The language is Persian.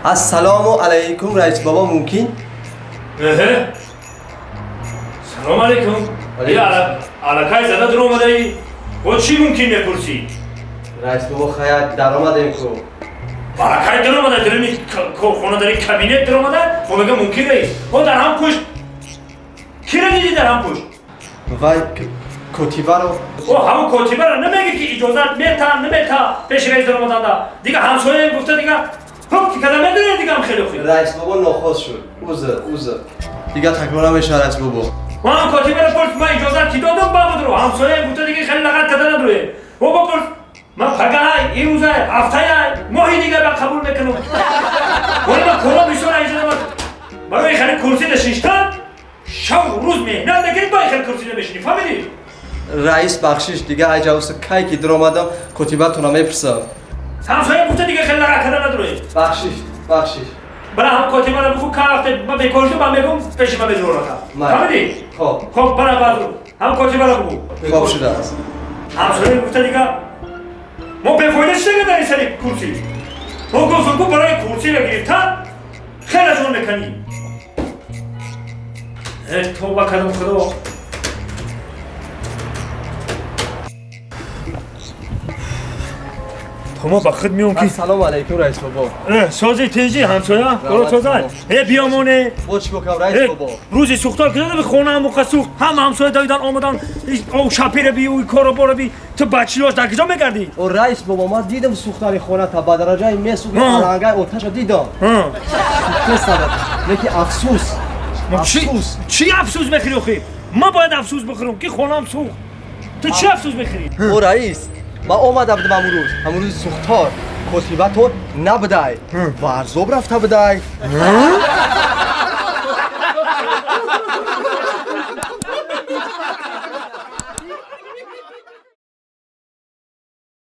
السلام علیکم رئیس بابا ممکن؟ سلام علیکم. علاقه زده در اومده ای؟ و چی ممکن میپرسی؟ رئیس بابا خیلی در آمدیم کو علاقه در اومده درمی خونه داری کابینت در اومده و میگه ممکن رئیس و در هم پشت کی را دیدی در هم پشت؟ وای کتیبه رو و همون کتیبه را نمیگه که اجازت میتا نمیتا پیش رئیس در اومده دیگه همسایه گفته دیگه که کدام میدونه دیگه هم خیلی خوبی رئیس بابا ناخوش شد اوزه دیگه تکرار نمیشه رئیس بابا و هم کتیبه را پرس من اجازت کی دادم بابا درو همسایه گفته دیگه خیلی لغت کده نداره و بپرس من پگاه این روزه هفته ماهی دیگه با قبول میکنم ولی من کلا بیشتر اجازه برای خیلی کرسی داشتن شب روز مهنت نگید با خیلی کرسی نمیشینی فهمیدی؟ رئیس بخشش دیگه اجازه کی که در آمدم کتیبه تو نمیپرسم همسایه گفته دیگه خیلی لغت کده نداره بخشش برای هم کتیبه را بگو که وقتی من بکار شد من میگم پیش من بزرگ رکم فهمیدی؟ خب برای بعد رو هم کتیبه را بگو خوب شده است همسایه گفته دیگه ما بفایده چه نگه در این سری کرسی ما گفتم که برای کرسی را گرفتن خیلی جون میکنی توبه کردم خدا ما بخد میون که سلام علیکم رئیس بابا سازی تیجی همسایه برو تازه بیامونه بوچ بکم رئیس بابا روزی سوختار کده به خونه هم سوخت هم همسایه دایدن آمدن او شپیر بی او کارو برو بی تو بچیلاش در کجا میگردی؟ او رئیس بابا ما دیدم سوختاری خونه تا با درجه میسوخت آهنگای آتش دیدم چه سبب یکی افسوس چی افسوس میخوری آخه؟ ما باید افسوس بخورم که خونم سوخت تو چی افسوس میخوری؟ او رئیس ما اومده بودم امروز سوختار کتیبه تو نبدای ورزوب رفته بدای